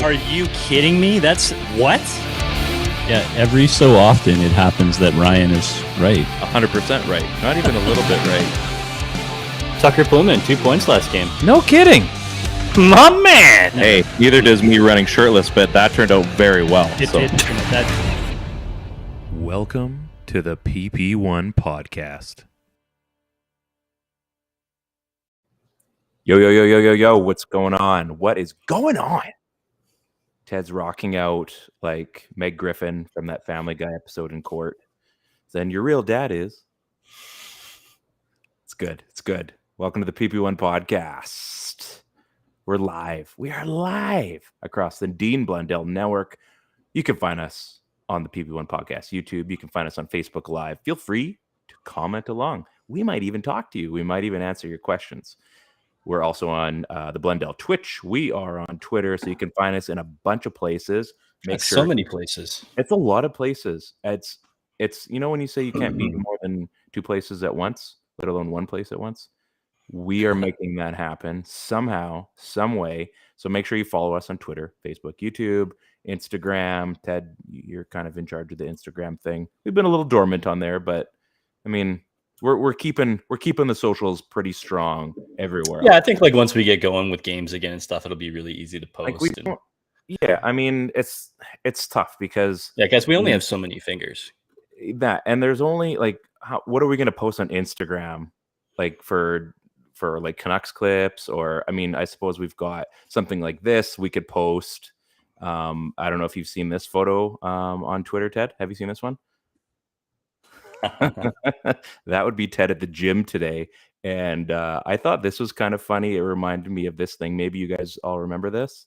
Are you kidding me? That's what? Yeah, every so often it happens that Ryan is right. 100% right. Not even a little bit right. Tucker Pullman, 2 points last game. No kidding. My man! Hey, neither does me running shirtless, but that turned out very well. Welcome to the PP1 Podcast. Yo, what's going on? What is going on? Ted's rocking out like Meg Griffin from that Family Guy episode in court. Then your real dad is. It's good. It's good. Welcome to the PP1 Podcast. We're live. We are live across the Dean Blundell Network. You can find us on the PP1 Podcast YouTube. You can find us on Facebook Live. Feel free to comment along. We might even talk to you. We might even answer your questions. We're also on the Blundell Twitch. We are on Twitter, so you can find us in a bunch of places. So many places. It's a lot of places. It's you know when you say you can't be more than two places at once, let alone one place at once. We are making that happen somehow, some way. So make sure you follow us on Twitter, Facebook, YouTube, Instagram. Ted, you're kind of in charge of the Instagram thing. We've been a little dormant on there, but I mean, we're keeping the socials pretty strong everywhere. Yeah, I think like once we get going with games again and stuff, it'll be really easy to post. Yeah, I mean it's tough because guys, we only have so many fingers. That and there's only like what are we going to post on Instagram like for like Canucks clips, or I mean I suppose we've got something like this we could post. I don't know if you've seen this photo on Twitter, Ted. Have you seen this one? That would be Ted at the gym today, and I thought this was kind of funny. It reminded me of this thing. Maybe you guys all remember this.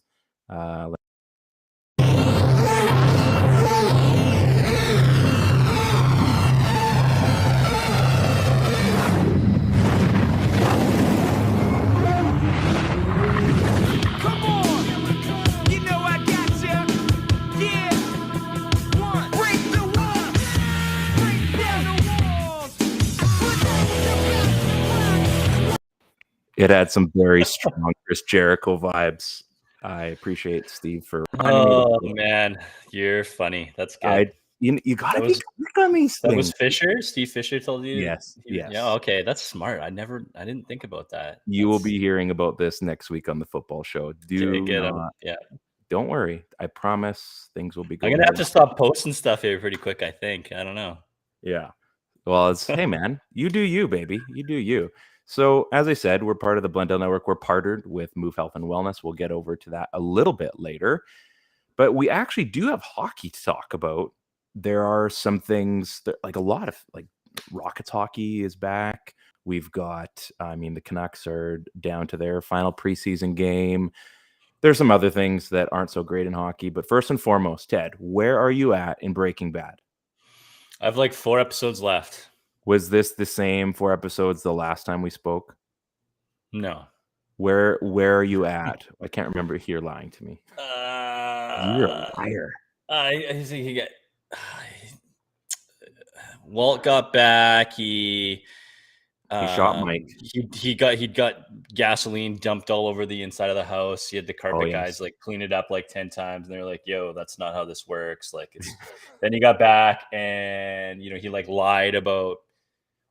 It had some very strong Chris Jericho vibes. I appreciate Steve for. Oh man, you're funny. That's good. You gotta be quick on these things. That was Fisher. Steve Fisher told you. Yes. Yeah. Okay, that's smart. I didn't think about that. You will be hearing about this next week on the football show. Don't worry. I promise things will be good. I'm gonna have to stop posting stuff here pretty quick. I think. I don't know. Yeah. Well, it's hey man, you do you, baby. You do you. So, as I said, we're part of the Blundell Network. We're partnered with Move Health and Wellness. We'll get over to that a little bit later. But we actually do have hockey to talk about. There are some things that, like a lot of, like Rockets hockey is back. We've got, the Canucks are down to their final preseason game. There's some other things that aren't so great in hockey. But first and foremost, Ted, where are you at in Breaking Bad? I have like 4 episodes left. Was this the same 4 episodes the last time we spoke? No. Where are you at? I can't remember if you're lying to me. You're a liar. I think he got Walt got back. He shot Mike. He got gasoline dumped all over the inside of the house. He had the carpet guys like clean it up like 10 times, and they're like, "Yo, that's not how this works." Like, then he got back, and he like lied about.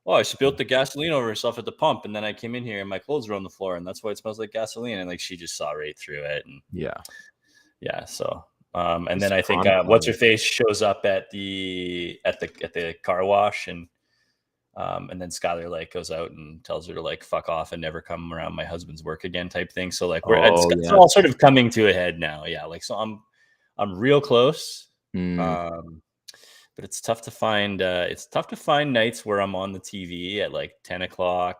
Oh, I spilled the gasoline over herself at the pump, and then I came in here and my clothes were on the floor, and that's why it smells like gasoline. And like she just saw right through it, and yeah. So, and then I think what's her face shows up at the car wash, and then Skylar like goes out and tells her to like fuck off and never come around my husband's work again, type thing. So like it's all sort of coming to a head now. Yeah, like so I'm real close. But it's tough to find. It's tough to find nights where I'm on the TV at like 10 o'clock,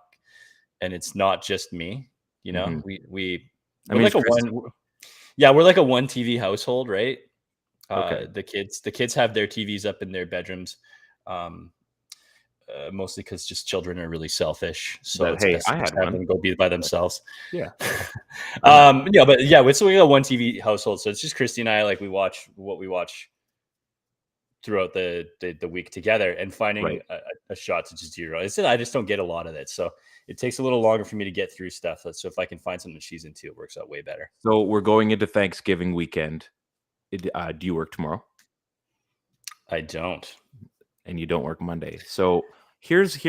and it's not just me. We're like a one TV household, right? Okay. The kids have their TVs up in their bedrooms, mostly because just children are really selfish. So but, it's best to have them go be by themselves. Yeah. It's we got one TV household, so it's just Christy and I. Like we watch what we watch. throughout the week together, and finding a shot to just do. I just don't get a lot of it, so it takes a little longer for me to get through stuff. So if I can find something she's into, it works out way better. So we're going into Thanksgiving weekend. Do you work tomorrow? I don't. And you don't work Monday. So here's.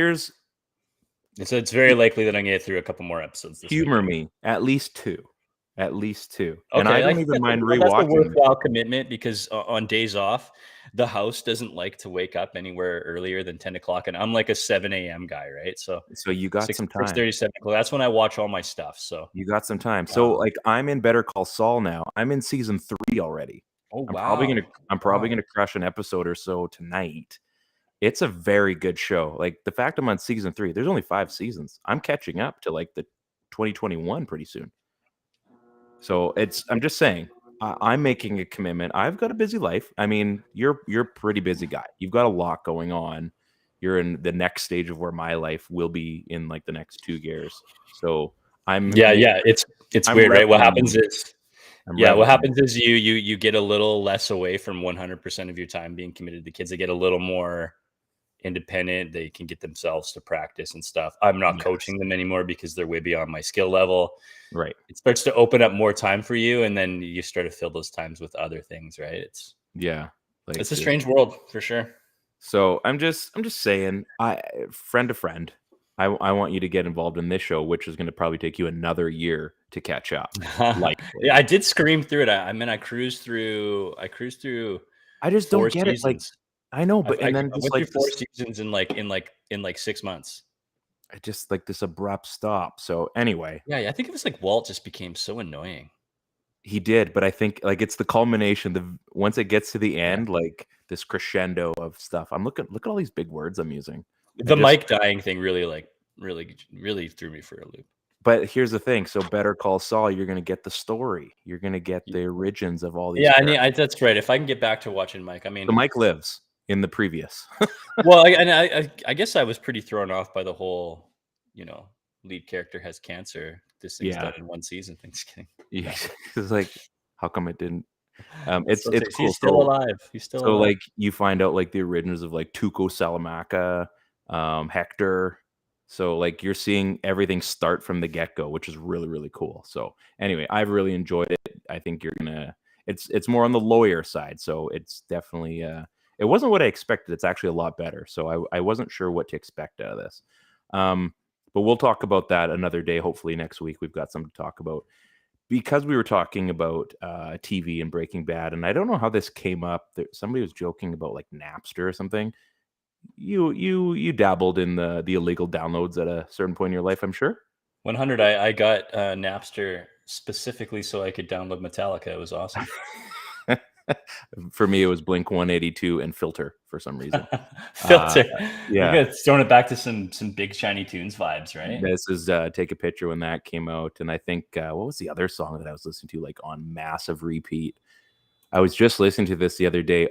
So it's very likely that I'm going to get through a couple more episodes. Humor me. At least two. Okay, and I don't even mind rewatching. That's a worthwhile commitment, because on days off, the house doesn't like to wake up anywhere earlier than 10 o'clock. And I'm like a 7 a.m. guy, right? So you got some time. 6:37. That's when I watch all my stuff. So you got some time. So like I'm in Better Call Saul now. I'm in season 3 already. Oh, I'm wow. probably gonna crush an episode or so tonight. It's a very good show. Like the fact I'm on season 3, there's only 5 seasons. I'm catching up to like the 2021 pretty soon. So I'm just saying, I'm making a commitment. I've got a busy life. I mean, you're a pretty busy guy. You've got a lot going on. You're in the next stage of where my life will be in like the next 2 years. So it's weird, right? What happens is you get a little less away from 100% of your time being committed to the kids. They get a little more independent. They can get themselves to practice and stuff. I'm not coaching them anymore because they're way beyond my skill level. Right. It starts to open up more time for you, and then you start to fill those times with other things, right? It's a strange world for sure. So I'm just saying, friend to friend, I want you to get involved in this show, which is going to probably take you another year to catch up. Yeah, I did scream through it. I cruised through. I just don't get seasons. it. Like I know, but I went through 4 seasons in like 6 months. I just like this abrupt stop. So anyway, I think it was like Walt just became so annoying. He did, but I think like it's the culmination. Once it gets to the end, like this crescendo of stuff. Look at all these big words I'm using. The Mike dying thing really threw me for a loop. But here's the thing. So Better Call Saul, you're going to get the story. You're going to get the origins of all these. Yeah, that's right. If I can get back to watching Mike, I mean, the Mike lives in the previous. Well, I guess I was pretty thrown off by the whole, lead character has cancer. This thing's done in 1 season. Thanks, kidding. Yeah, it's like, how come it didn't? It's cool. He's still alive. So like you find out like the origins of like Tuco Salamanca, Hector. So like you're seeing everything start from the get-go, which is really, really cool. So anyway, I've really enjoyed it. I think you're gonna. It's more on the lawyer side, so it's definitely. It wasn't what I expected. It's actually a lot better. So I wasn't sure what to expect out of this. But we'll talk about that another day. Hopefully next week we've got something to talk about. Because we were talking about TV and Breaking Bad, and I don't know how this came up. Somebody was joking about like Napster or something. You dabbled in the illegal downloads at a certain point in your life, I'm sure. 100. I got Napster specifically so I could download Metallica. It was awesome. For me, it was Blink 182 and Filter for some reason. Filter. It's throwing it back to some big shiny tunes vibes, right? This is Take a Picture when that came out. And I think, what was the other song that I was listening to like on massive repeat? I was just listening to this the other day.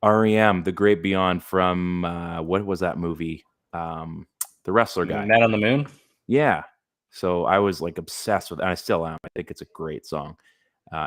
REM, The Great Beyond from, what was that movie? The wrestler guy. Man on the Moon? Yeah. So I was like obsessed with it. And I still am. I think it's a great song.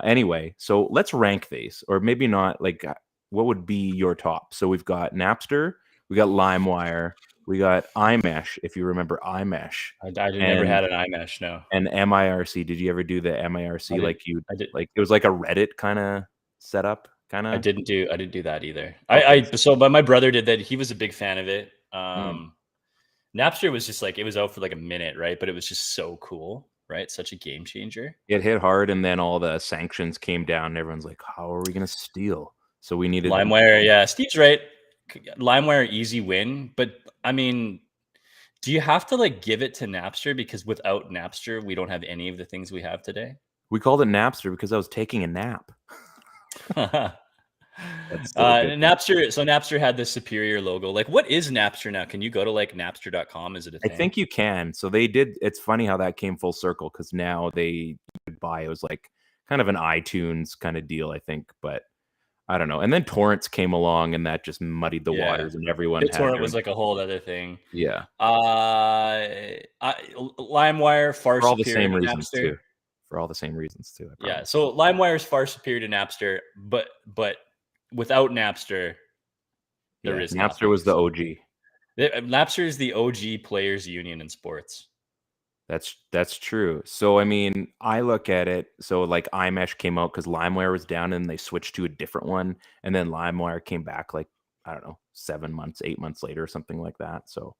Anyway, so let's rank these, or maybe not. Like, what would be your top? So we've got Napster, we got LimeWire, we got iMesh. If you remember iMesh, I never had an iMesh. No. And MIRC. Did you ever do the MIRC? I did. Like it was like a Reddit kind of setup. Kind of. I didn't do that either. Okay. But my brother did that. He was a big fan of it. Napster was just like, it was out for like a minute, right? But it was just so cool. Right, such a game changer. It hit hard, and then all the sanctions came down, and everyone's like, "How are we going to steal?" So we needed LimeWire. Yeah, Steve's right. LimeWire, easy win. But I mean, do you have to like give it to Napster, because without Napster, we don't have any of the things we have today? We called it Napster because I was taking a nap. Napster. So Napster had the superior logo. Like, what is Napster now? Can you go to like Napster.com? Is it a thing? I think you can. So they did. It's funny how that came full circle, because now they could buy. It was like kind of an iTunes kind of deal, I think. But I don't know. And then torrents came along, and that just muddied the waters, and everyone. Torrent was like a whole other thing. Yeah. LimeWire far for all the superior same to reasons Napster. too. For all the same reasons too. Yeah. So LimeWire is far superior to Napster, but without Napster, there is Napster nothing. was the OG. Napster is the OG players union in sports. That's true. So I mean, I look at it. So like iMesh came out because LimeWire was down, and they switched to a different one, and then LimeWire came back like, I don't know, 7 months, 8 months later, or something like that. So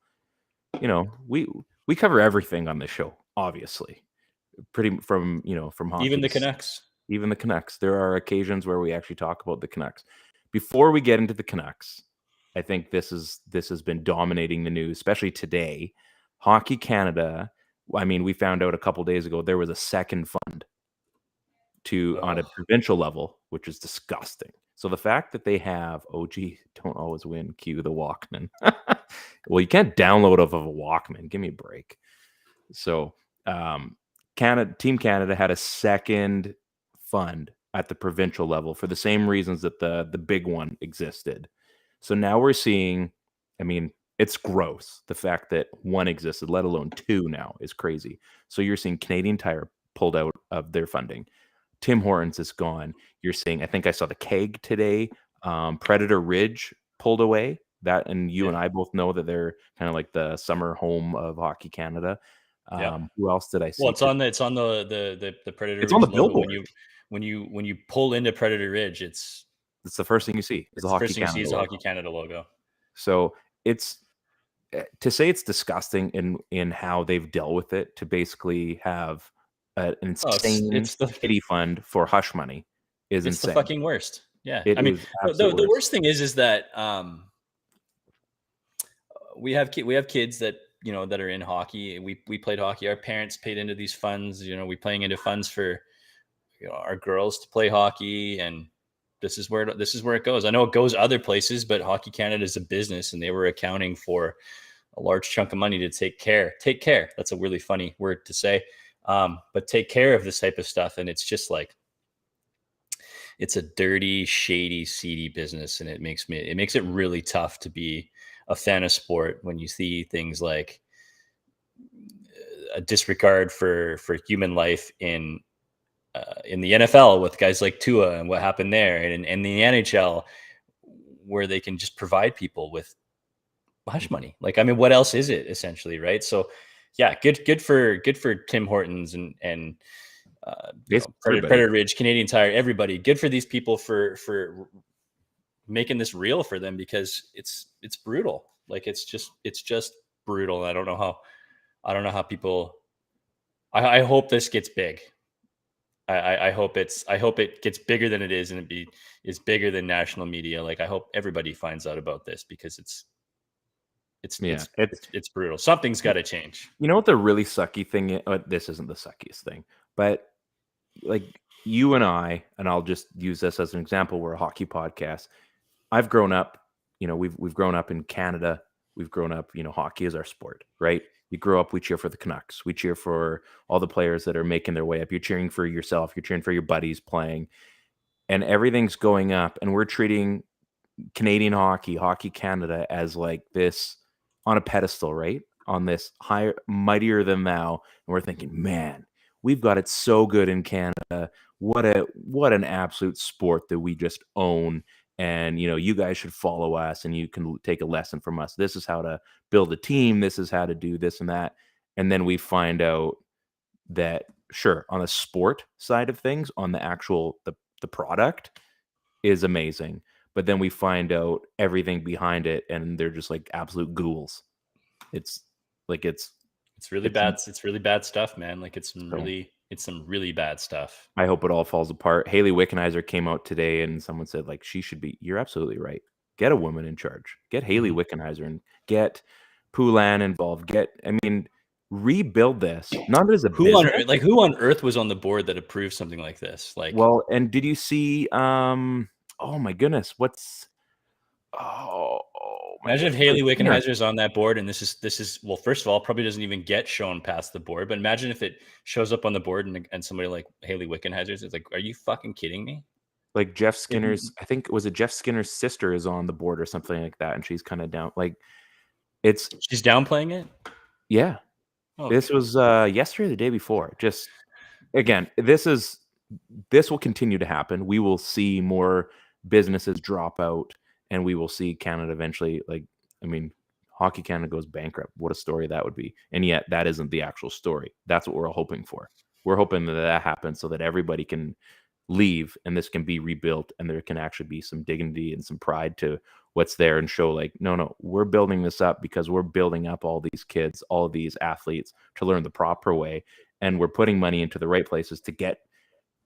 we cover everything on this show, obviously. Pretty from hockey. Even the Canucks. Even the Canucks. There are occasions where we actually talk about the Canucks. Before we get into the Canucks, I think this has been dominating the news, especially today. Hockey Canada. I mean, we found out a couple days ago there was a second fund on a provincial level, which is disgusting. So the fact that they have don't always win. Cue the Walkman. Well, you can't download off of a Walkman. Give me a break. So Team Canada had a second fund at the provincial level for the same reasons that the big one existed. So now we're seeing, I mean, it's gross. The fact that one existed, let alone two now, is crazy. So you're seeing Canadian Tire pulled out of their funding. Tim Hortons is gone. You're seeing, I think I saw the Keg today. Predator Ridge pulled away. That, and you and I both know that they're kind of like the summer home of Hockey Canada. Who else did I see? Well, it's on the Predator. It's on the logo. billboard. When you pull into Predator Ridge, it's the first thing you see. It's the first thing you see is the Hockey Canada logo. So it's, to say it's disgusting in how they've dealt with it, to basically have an insane pity fund for hush money is insane. It's the fucking worst. Yeah, I mean, the worst thing is that we have kids that that are in hockey. We played hockey. Our parents paid into these funds. We playing into funds for our girls to play hockey, and this is where it goes. I know it goes other places, but Hockey Canada is a business, and they were accounting for a large chunk of money to take care. That's a really funny word to say, but take care of this type of stuff. And it's just like, it's a dirty, shady, seedy business. And it makes it really tough to be a fan of sport when you see things like a disregard for human life in the NFL with guys like Tua and what happened there, and the NHL, where they can just provide people with hush money. Like, I mean, what else is it essentially, right? So yeah, good for Tim Hortons and Predator Ridge, Canadian Tire, everybody. Good for these people for making this real for them, because it's brutal. Like, it's just brutal. I don't know how people. I hope this gets big. I hope it gets bigger than it is, and is bigger than national media. Like, I hope everybody finds out about this, because it's brutal. Something's got to change. You know what the really sucky thing is? This isn't the suckiest thing, but like you and I'll just use this as an example. We're a hockey podcast. I've grown up, we've grown up in Canada. We've grown up, hockey is our sport, right? You grow up, we cheer for the Canucks. We cheer for all the players that are making their way up. You're cheering for yourself. You're cheering for your buddies playing. And everything's going up. And we're treating Canadian Hockey Canada as like this on a pedestal, right? On this higher, mightier than thou. And we're thinking, man, we've got it so good in Canada. What an absolute sport that we just own. And, you guys should follow us, and you can take a lesson from us. This is how to build a team. This is how to do this and that. And then we find out that, sure, on the sport side of things, on the actual, the product is amazing. But then we find out everything behind it, and they're just like absolute ghouls. It's really bad. It's really bad stuff, man. Like, it's some really bad stuff. I hope it all falls apart. Hayley Wickenheiser came out today, and someone said, like, she should be. You're absolutely right. Get a woman in charge. Get Hayley Wickenheiser and get Poulin involved. Rebuild this. Not as a who on earth was on the board that approved something like this? Like, well, and did you see? Oh my goodness, imagine if Hayley Wickenheiser is on that board, and this is well, first of all, probably doesn't even get shown past the board. But imagine if it shows up on the board and somebody like Hayley Wickenheiser is like, are you fucking kidding me? Like Jeff Skinner's, I think Jeff Skinner's sister is on the board or something like that, and she's kind of down. Like, she's downplaying it. Yeah, This was yesterday, or the day before. Just again, this will continue to happen. We will see more businesses drop out, and we will see Canada eventually, Hockey Canada goes bankrupt. What a story that would be. And yet that isn't the actual story. That's what we're hoping for. We're hoping that happens so that everybody can leave and this can be rebuilt, and there can actually be some dignity and some pride to what's there, and show no, we're building this up because we're building up all these kids, all of these athletes to learn the proper way. And we're putting money into the right places to get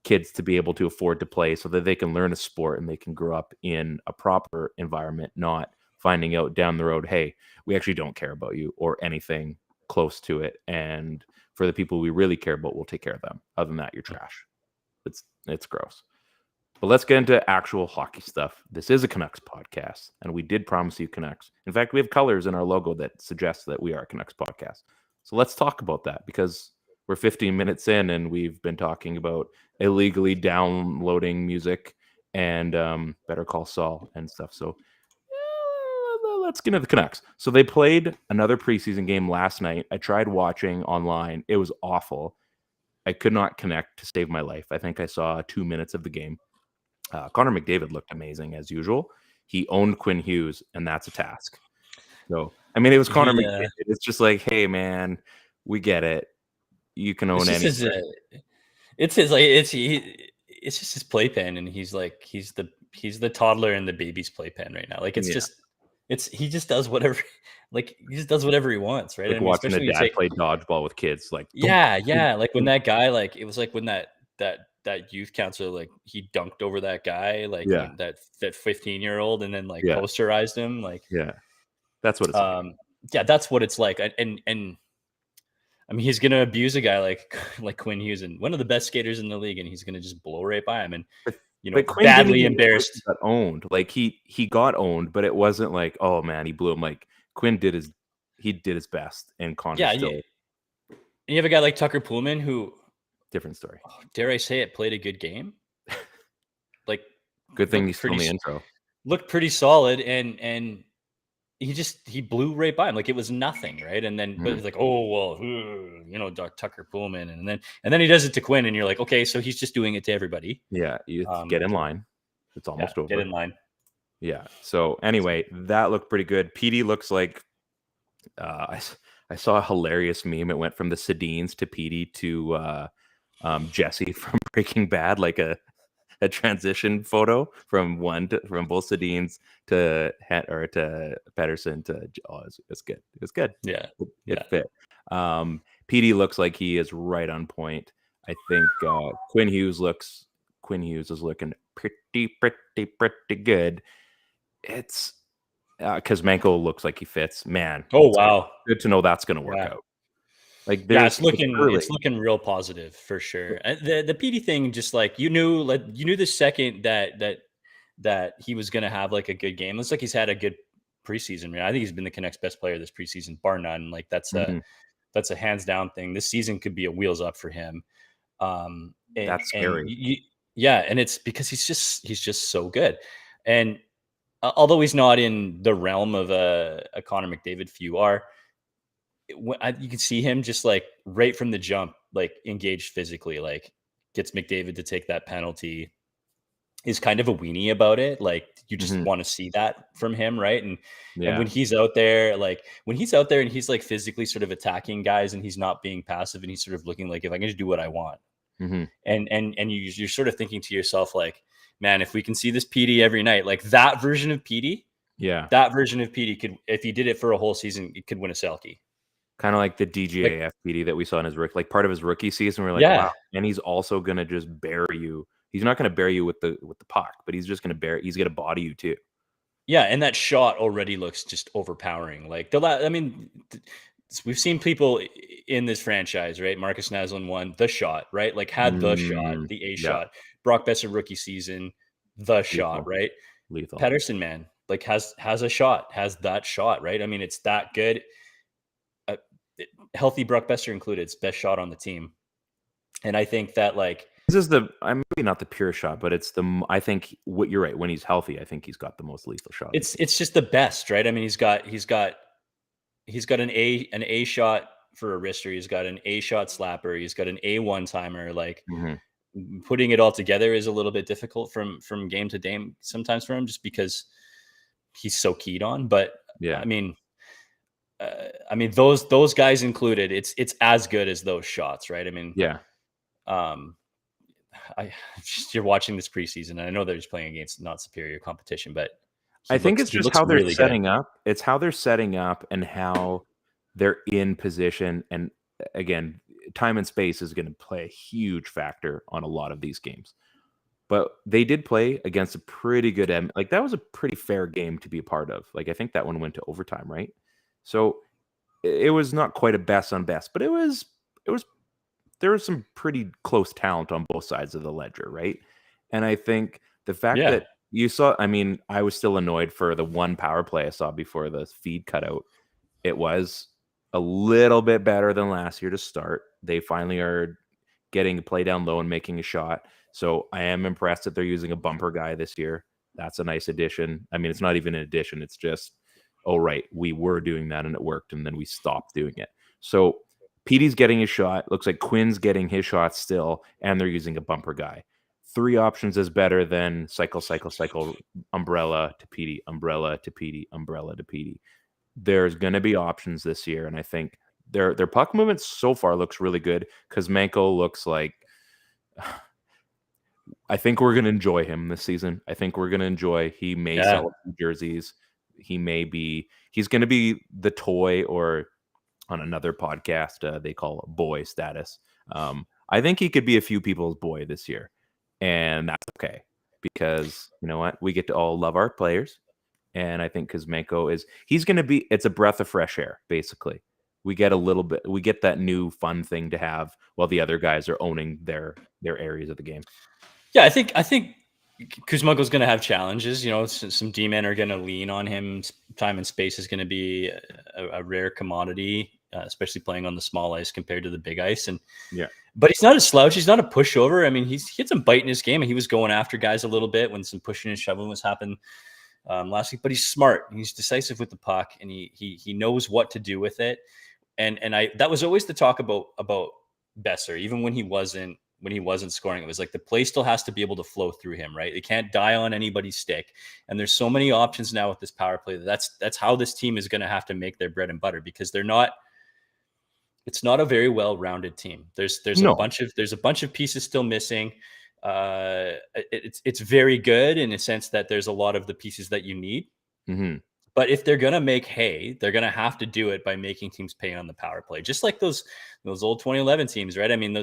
kids to be able to afford to play so that they can learn a sport and they can grow up in a proper environment, not finding out down the road, hey, we actually don't care about you or anything close to it. And for the people we really care about, we'll take care of them. Other than that, you're trash. It's gross. But let's get into actual hockey stuff. This is a Canucks podcast, and we did promise you Canucks. In fact, we have colors in our logo that suggest that we are a Canucks podcast. So let's talk about that, because we're 15 minutes in and we've been talking about illegally downloading music and Better Call Saul and stuff. So let's get into the Canucks. So they played another preseason game last night. I tried watching online. It was awful. I could not connect to save my life. I think I saw 2 minutes of the game. Connor McDavid looked amazing as usual. He owned Quinn Hughes, and that's a task. So, it was Connor McDavid. It's just like, hey, man, we get it. You can own anything. It's just his playpen, and he's the toddler in the baby's playpen right now. He just does whatever. He just does whatever he wants, right? Watching a dad play dodgeball with kids, when that guy, it was like when that youth counselor, he dunked over that guy, that 15-year-old, and then posterized him, that's what it's like. That's what it's like. And he's gonna abuse a guy like Quinn Hughes, and one of the best skaters in the league, and he's gonna just blow right by him, and badly embarrassed. Got owned. He got owned, but it wasn't like, oh man, he blew him. Quinn did his best, and Connor still. And you have a guy like Tucker Poolman who, different story. Dare I say it, played a good game. Good thing he's still in the intro. Looked pretty solid, and he blew right by him. It was nothing, right? And then but it's Tucker Poolman, and then he does it to Quinn, and you're like, okay, so he's just doing it to everybody. Yeah, you get in line. It's almost over. Get in line. Yeah. So anyway, that looked pretty good. PD looks like I saw a hilarious meme. It went from the Sedines to PD to Jesse from Breaking Bad, a transition photo from both Sedines to Pedersen to it's good. It was good. Yeah. It fit. PD looks like he is right on point. I think Quinn Hughes is looking pretty good. It's Kuzmenko looks like he fits. Man. Oh wow. Good to know that's going to work out. It's looking real positive for sure. The PD thing, just you knew the second that he was going to have a good game. Looks like he's had a good preseason. I think he's been the Canucks' best player this preseason, bar none. That's a hands down thing. This season could be a wheels up for him. That's scary. And it's because he's just so good. And although he's not in the realm of a Connor McDavid, you can see him just right from the jump, engaged physically, gets McDavid to take that penalty, is kind of a weenie about it. You just want to see that from him. Right. And when he's out there, and he's physically sort of attacking guys, and he's not being passive, and he's sort of looking if I can just do what I want. And you're sort of thinking to yourself, man, if we can see this PD every night, that version of PD, could, if he did it for a whole season, it could win a Selke. Kind of like the DGAF PD that we saw in his part of his rookie season. We're wow. And he's also going to just bury you. He's not going to bury you with the puck, but he's just going to he's going to body you too. Yeah. And that shot already looks just overpowering. We've seen people in this franchise, right? Marcus Naslund won the shot, right? Had the shot, the A shot. Brock Besser rookie season, the shot, right? Lethal. Pedersen, man, has a shot, has that shot, right? It's that good. Healthy Brock Besser included, it's best shot on the team. And I think that this is maybe not the pure shot, but it's I think what you're right. When he's healthy, I think he's got the most lethal shot. It's just the best, right? He's got an A shot for a wrister. He's got an A shot slapper. He's got an A one-timer. putting it all together is a little bit difficult from game to game sometimes for him, just because he's so keyed on. But Yeah. I mean, those guys included, it's as good as those shots, right? I mean, Yeah. You're watching this preseason, and I know they're just playing against not superior competition, but I think it's just how they're really setting good. up. It's how they're setting up and how they're in position. And again, time and space is going to play a huge factor on a lot of these games. But they did play against a pretty good like that was a pretty fair game to be a part of. Like I think that one went to overtime, right? So it was not quite a best on best, but there was some pretty close talent on both sides of the ledger, right? And I think the fact that you saw, I mean, I was still annoyed for the one power play I saw before the feed cut out. It was a little bit better than last year to start. They finally are getting a play down low and making a shot. So I am impressed that they're using a bumper guy this year. That's a nice addition. I mean, it's not even an addition. It's just, oh, right, we were doing that and it worked, and then we stopped doing it. So Petey's getting his shot. Looks like Quinn's getting his shot still, and they're using a bumper guy. 3 options is better than cycle, umbrella to Petey, umbrella to Petey, umbrella to Petey. There's going to be options this year, and I think their puck movement so far looks really good. Kuzmenko looks like I think we're going to enjoy him this season. I think we're going to enjoy. He may sell jerseys. He's going to be the toy, or on another podcast, they call it boy status. I think he could be a few people's boy this year, and that's okay, because you know what? We get to all love our players, and I think Kuzmenko it's a breath of fresh air, basically. We get that new fun thing to have while the other guys are owning their areas of the game. Yeah, I think Kuzmenko's going to have challenges. You know, some D-men are going to lean on him. Time and space is going to be a rare commodity, especially playing on the small ice compared to the big ice. And but he's not a slouch. He's not a pushover. I mean, he had some bite in his game, and he was going after guys a little bit when some pushing and shoving was happening last week. But he's smart. He's decisive with the puck, and he knows what to do with it. And that was always the talk about Besser, even when he wasn't scoring. It was like the play still has to be able to flow through him, right? It can't die on anybody's stick. And there's so many options now with this power play that's how this team is going to have to make their bread and butter, because it's not a very well-rounded team. There's a bunch of pieces still missing. It's very good in a sense that there's a lot of the pieces that you need. Mm-hmm. But if they're going to make hay, they're going to have to do it by making teams pay on the power play, just like those old 2011 teams, right? I mean,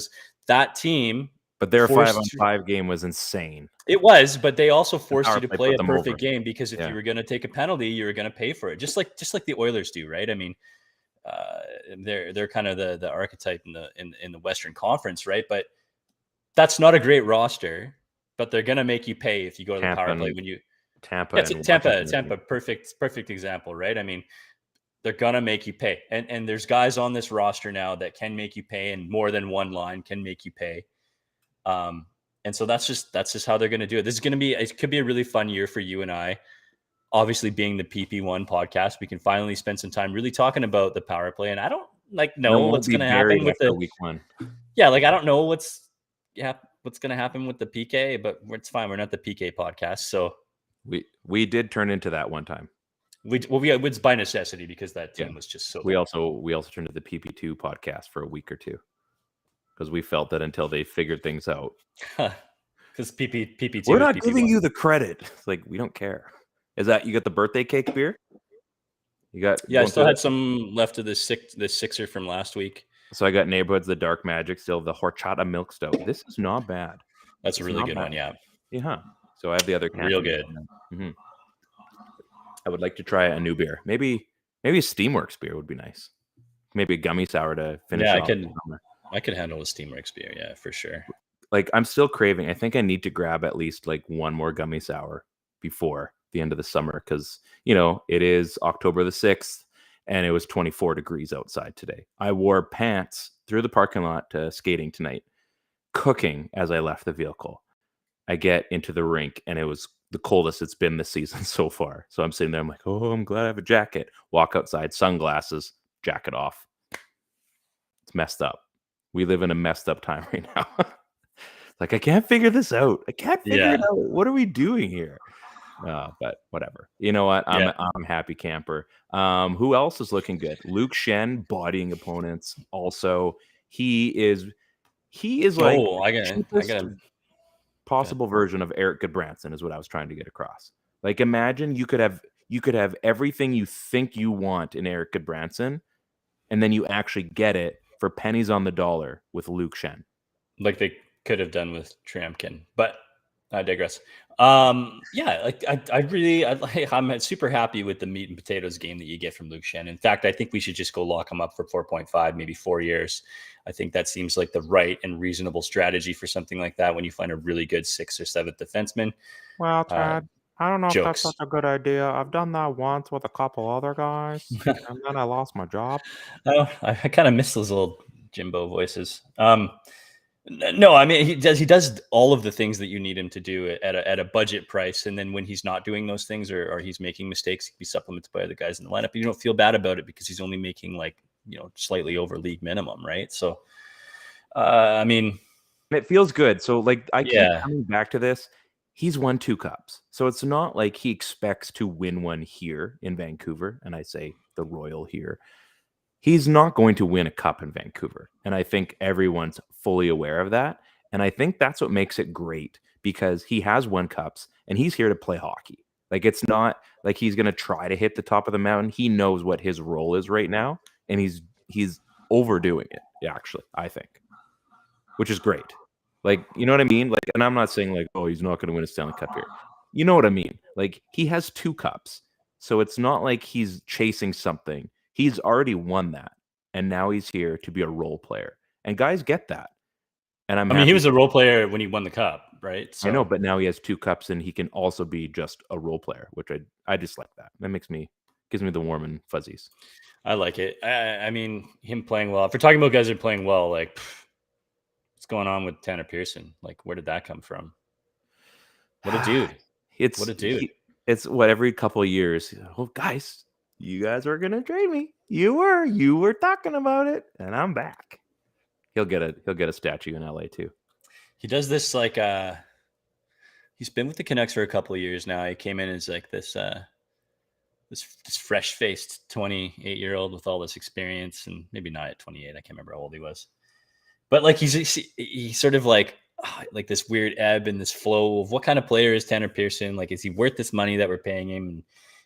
that team. But their 5-on-5 game was insane. It was, but they also forced you to play a perfect game, because if you were going to take a penalty, you were going to pay for it, just like the Oilers do, right? I mean, they're kind of the archetype in the Western Conference, right? But that's not a great roster, but they're going to make you pay if you go to the power play when you. Tampa, perfect example, right? I mean, they're gonna make you pay, and there's guys on this roster now that can make you pay, and more than one line can make you pay. And so that's just how they're gonna do it. It could be a really fun year for you and I. Obviously, being the PP1 podcast, we can finally spend some time really talking about the power play. And I don't know what's gonna happen with the week 1. Yeah, I don't know what's gonna happen with the PK, but it's fine. We're not the PK podcast, so. We did turn into that one time. It's by necessity, because that team was just so. We also turned to the PP2 podcast for a week or two, because we felt that until they figured things out. Because PP2. We're not giving you the credit. It's like, we don't care. Is that you got the birthday cake beer? You got? Yeah, I still had some left of the sixer from last week. So I got Neighborhoods, the Dark Magic, still the Horchata Milk Stout. This is not bad. That's a really good one. Yeah. Yeah. So I have the other real good. Mm-hmm. I would like to try a new beer. Maybe a Steamworks beer would be nice. Maybe a gummy sour to finish. Yeah, I could handle a Steamworks beer. Yeah, for sure. Like, I'm still craving. I think I need to grab at least like one more gummy sour before the end of the summer, because it is October the 6th and it was 24 degrees outside today. I wore pants through the parking lot to skating tonight, cooking as I left the vehicle. I get into the rink and it was the coldest it's been this season so far. So I'm sitting there, I'm like, oh, I'm glad I have a jacket. Walk outside, sunglasses, jacket off. It's messed up. We live in a messed up time right now. Like, I can't figure this out. I can't figure it out. What are we doing here? But whatever. You know what? I'm happy camper. Who else is looking good? Luke Shen bodying opponents. Also, he is like I got possible version of Eric Goodbranson is what I was trying to get across. Like, imagine you could have everything you think you want in Eric Goodbranson, and then you actually get it for pennies on the dollar with Luke Shen. Like they could have done with Tramkin, but I digress. I'm super happy with the meat and potatoes game that you get from Luke Shen. In fact, I think we should just go lock him up for 4.5, maybe 4 years. I think that seems like the right and reasonable strategy for something like that when you find a really good 6th or 7th defenseman. Well, Ted, I don't know if that's such a good idea. I've done that once with a couple other guys, and then I lost my job. Oh, I kind of miss those little Jimbo voices. No, I mean he does all of the things that you need him to do at a budget price, and then when he's not doing those things or he's making mistakes, he can be supplemented by other guys in the lineup. But you don't feel bad about it because he's only making slightly over league minimum, right? So, I mean, it feels good. So like I keep coming back to this. He's won 2 cups, so it's not like he expects to win one here in Vancouver. And I say the Royal here. He's not going to win a cup in Vancouver. And I think everyone's fully aware of that. And I think that's what makes it great because he has won cups and he's here to play hockey. Like, it's not like he's going to try to hit the top of the mountain. He knows what his role is right now. And he's overdoing it, actually, I think, which is great. Like, you know what I mean? Like, and I'm not saying like, oh, he's not going to win a Stanley Cup here. You know what I mean? Like, he has 2 cups. So it's not like he's chasing something. He's already won that, and now he's here to be a role player. And guys get that. And I mean, he was a role player when he won the cup, right? So. I know, but now he has 2 cups, and he can also be just a role player, which I just like that. That gives me the warm and fuzzies. I like it. I mean, him playing well. If we're talking about guys that are playing well, like what's going on with Tanner Pearson? Like, where did that come from? What a dude! What a dude! It's what every couple of years. Oh, guys. You guys were gonna trade me. You were talking about it, and I'm back. He'll get a statue in LA too. He does this like he's been with the Canucks for a couple of years now. He came in as like this fresh-faced 28-year-old with all this experience, and maybe not at 28. I can't remember how old he was, but like he's sort of like this weird ebb and this flow of what kind of player is Tanner Pearson? Like, is he worth this money that we're paying him? And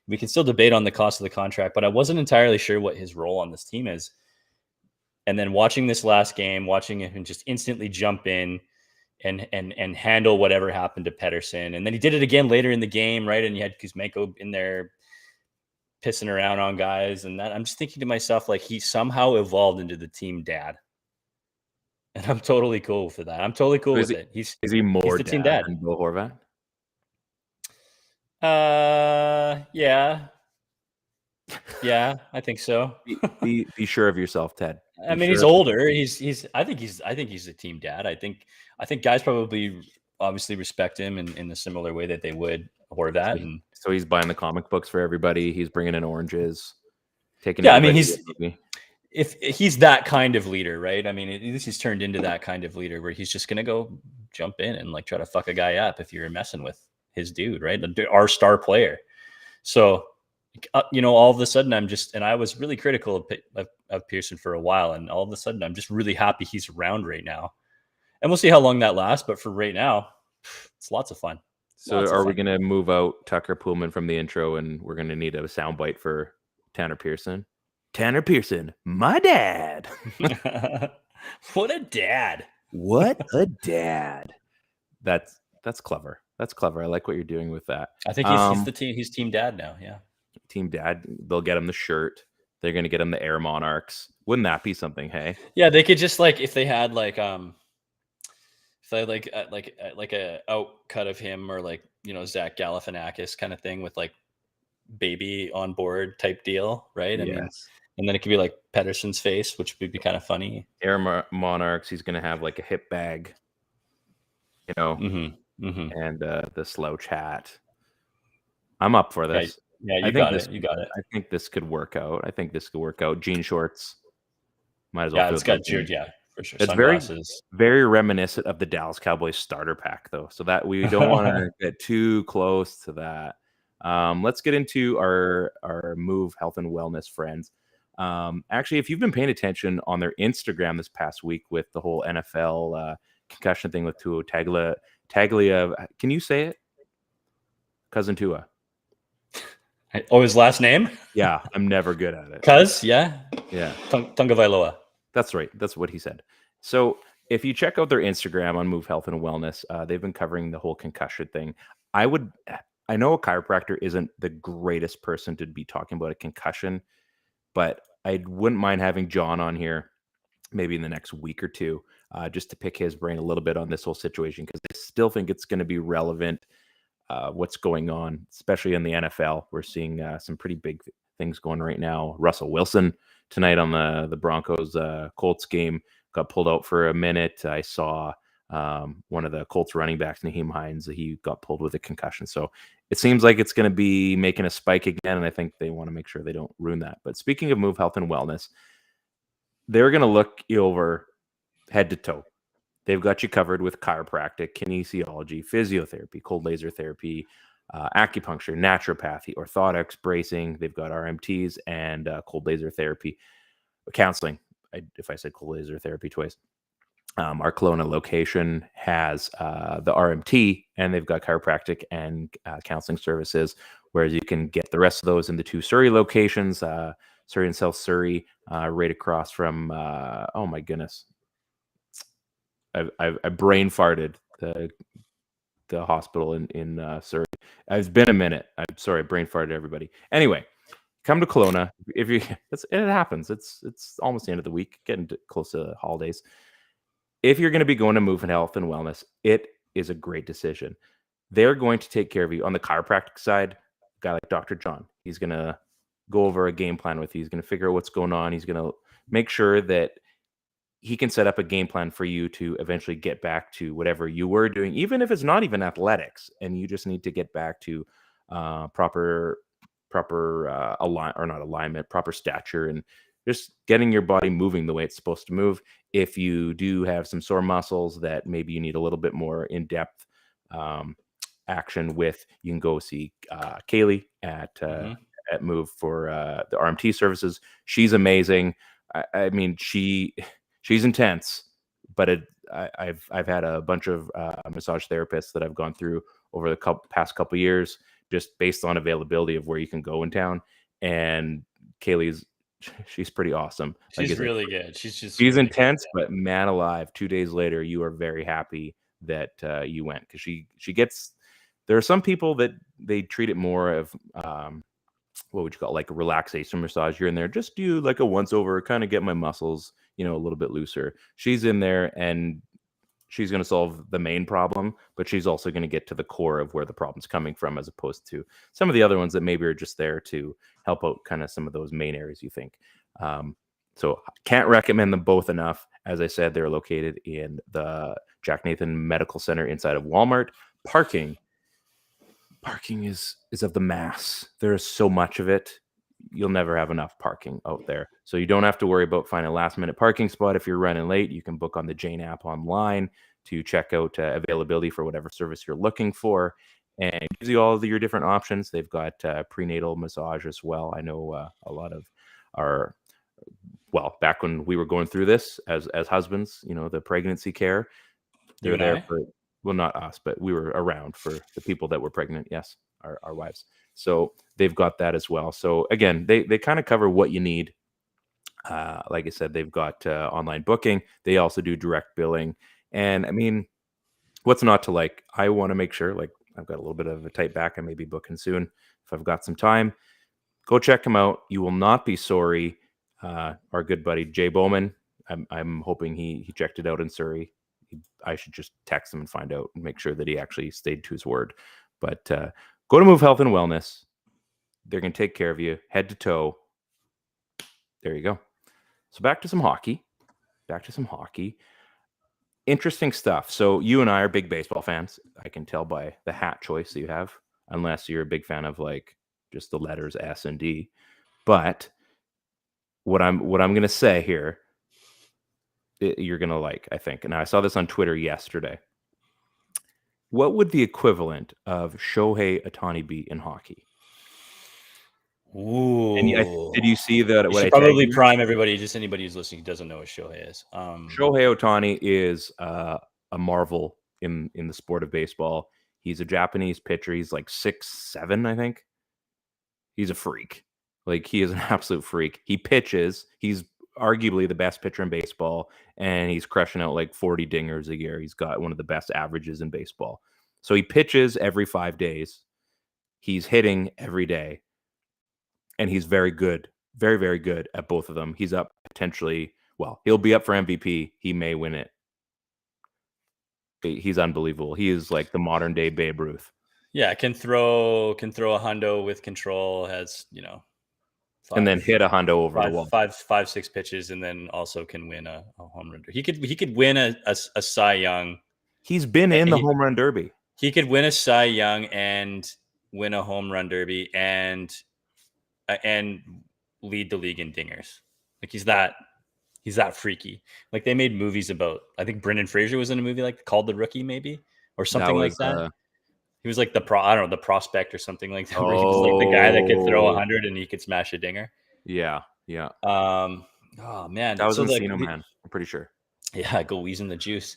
we can still debate on the cost of the contract, but I wasn't entirely sure what his role on this team is. And then watching this last game, watching him just instantly jump in and handle whatever happened to Pettersson. And then he did it again later in the game, right? And you had Kuzmenko in there pissing around on guys. And that I'm just thinking to myself, like, he somehow evolved into the team dad. And I'm totally cool with that. I'm totally cool with it. Is he more he's the team dad than Bill Horvat? Yeah, I think so. be sure of yourself, Ted. I mean, he's older. I think he's a team dad. I think guys probably obviously respect him in a similar way that they would Horvat. So he's buying the comic books for everybody. He's bringing in oranges, taking. Yeah, I mean, if he's that kind of leader, right? I mean, at least he's turned into that kind of leader where he's just gonna go jump in and like try to fuck a guy up if you're messing with his dude, right? Our star player. So, all of a sudden I was really critical of Pearson for a while. And all of a sudden I'm just really happy he's around right now. And we'll see how long that lasts. But for right now, it's lots of fun. So are we going to move out Tucker Poolman from the intro and we're going to need a soundbite for Tanner Pearson? Tanner Pearson, my dad. What a dad. What a dad. That's clever. That's clever. I like what you're doing with that. I think he's team dad now. Yeah. Team dad. They'll get him the shirt. They're going to get him the Air Monarchs. Wouldn't that be something? Hey. Yeah. They could just if they had like a out cut of him or Zach Galifianakis kind of thing with like baby on board type deal. Right. I mean, and then it could be like Pettersson's face, which would be kind of funny. Air Monarchs. He's going to have like a hip bag, Mm-hmm. And the slouch hat. I'm up for this. Yeah, you got it. I think this could work out. Jean shorts. Might as well. Yeah, it's got Jude. Yeah, For sure. It's Sunglasses. very reminiscent of the Dallas Cowboys starter pack, though. So that we don't want to get too close to that. Let's get into our Move Health and Wellness friends. Actually, if you've been paying attention on their Instagram this past week with the whole NFL concussion thing with Tua Taglia, can you say it? Cousin Tua. Oh, his last name? Yeah, I'm never good at it. Cuz, yeah. Tungavailoa. That's right. That's what he said. So if you check out their Instagram on Move Health and Wellness, they've been covering the whole concussion thing. I know a chiropractor isn't the greatest person to be talking about a concussion, but I wouldn't mind having John on here maybe in the next week or two, just to pick his brain a little bit on this whole situation, because I still think it's going to be relevant. What's going on, especially in the NFL. We're seeing some pretty big things going right now. Russell Wilson tonight on the Broncos Colts game got pulled out for a minute. I saw one of the Colts running backs, Naheem Hines, he got pulled with a concussion. So it seems like it's going to be making a spike again, and I think they want to make sure they don't ruin that. But speaking of Move Health and Wellness, they're going to look you over head to toe. They've got you covered with chiropractic, kinesiology, physiotherapy, cold laser therapy, acupuncture, naturopathy, orthotics, bracing. They've got RMTs and cold laser therapy, counseling. If I said cold laser therapy twice. Our Kelowna location has the RMT, and they've got chiropractic and counseling services, whereas you can get the rest of those in the two Surrey locations, Surrey and South Surrey, right across from, oh my goodness, I brain farted the hospital in Surrey. It's been a minute. I'm sorry, brain farted everybody. Anyway, come to Kelowna. If you, it happens. It's almost the end of the week, getting close to the holidays. If you're going to be going to Move and Health and Wellness, it is a great decision. They're going to take care of you on the chiropractic side. A guy like Dr. John, he's going to go over a game plan with you. He's going to figure out what's going on. He's going to make sure that he can set up a game plan for you to eventually get back to whatever you were doing, even if it's not even athletics, and you just need to get back to proper alignment, proper stature, and just getting your body moving the way it's supposed to move. If you do have some sore muscles that maybe you need a little bit more in-depth action with, you can go see Kaylee at Move for the RMT services. She's amazing. I mean, she's intense, but I've had a bunch of massage therapists that I've gone through over the past couple years, just based on availability of where you can go in town. And she's pretty awesome. She's really good. She's really intense, good, but man alive, 2 days later, you are very happy that you went, because she gets. There are some people that they treat it more of what would you call it, like a relaxation massage. You're in there, just do like a once over, kind of get my muscles, a little bit looser. She's in there and she's going to solve the main problem, but she's also going to get to the core of where the problem's coming from, as opposed to some of the other ones that maybe are just there to help out kind of some of those main areas you think. So can't recommend them both enough. As I said, they're located in the Jack Nathan Medical Center inside of Walmart. Parking is of the mass. There's so much of it. You'll never have enough parking out there. So you don't have to worry about finding a last minute parking spot. If you're running late, you can book on the Jane app online to check out availability for whatever service you're looking for. And it gives you all of your different options. They've got prenatal massage as well. I know a lot of back when we were going through this as husbands, the pregnancy care, they're there for, well, not us, but we were around for the people that were pregnant. Yes, our wives. So they've got that as well. So again, they kind of cover what you need. Like I said, they've got online booking. They also do direct billing. And I mean, what's not to like? I want to make sure, like, I've got a little bit of a tight back. I may be booking soon. If I've got some time, go check them out. You will not be sorry. Our good buddy, Jay Bowman, I'm hoping he checked it out in Surrey. I should just text him and find out and make sure that he actually stayed to his word. But go to Move Health and Wellness. They're going to take care of you head to toe. There you go. So back to some hockey. Interesting stuff. So you and I are big baseball fans. I can tell by the hat choice that you have, unless you're a big fan of like just the letters S and D. But what I'm going to say here, you're going to like, I think. And I saw this on Twitter yesterday. What would the equivalent of Shohei Ohtani be in hockey? Ooh. And did you see that? You should probably prime everybody, just anybody who's listening who doesn't know what Shohei is. Shohei Ohtani is a marvel in the sport of baseball. He's a Japanese pitcher. He's like 6'7", I think. He's a freak. Like, he is an absolute freak. He pitches. He's arguably the best pitcher in baseball, and he's crushing out like 40 dingers a year. He's got one of the best averages in baseball. So he pitches every 5 days. He's hitting every day, and he's very good, very, very good at both of them. He's up potentially, well, he'll be up for MVP. He may win it. He's unbelievable. He is like the modern day Babe Ruth. Yeah, can throw a hundo with control, has, and then hit a hundo over the wall. 5-6 pitches, and then also can win a home run. He could win a Cy Young. He's been in the home run derby. He could win a Cy Young and win a home run derby and lead the league in dingers. Like, he's that freaky. Like, they made movies about, I think Brendan Fraser was in a movie like called The Rookie, maybe, or something like that. He was like the prospect or something like that. Where he was like the guy that could throw 100 and he could smash a dinger. Yeah. Oh man, that was Encino Man. I'm pretty sure. Yeah, go wheezing the juice.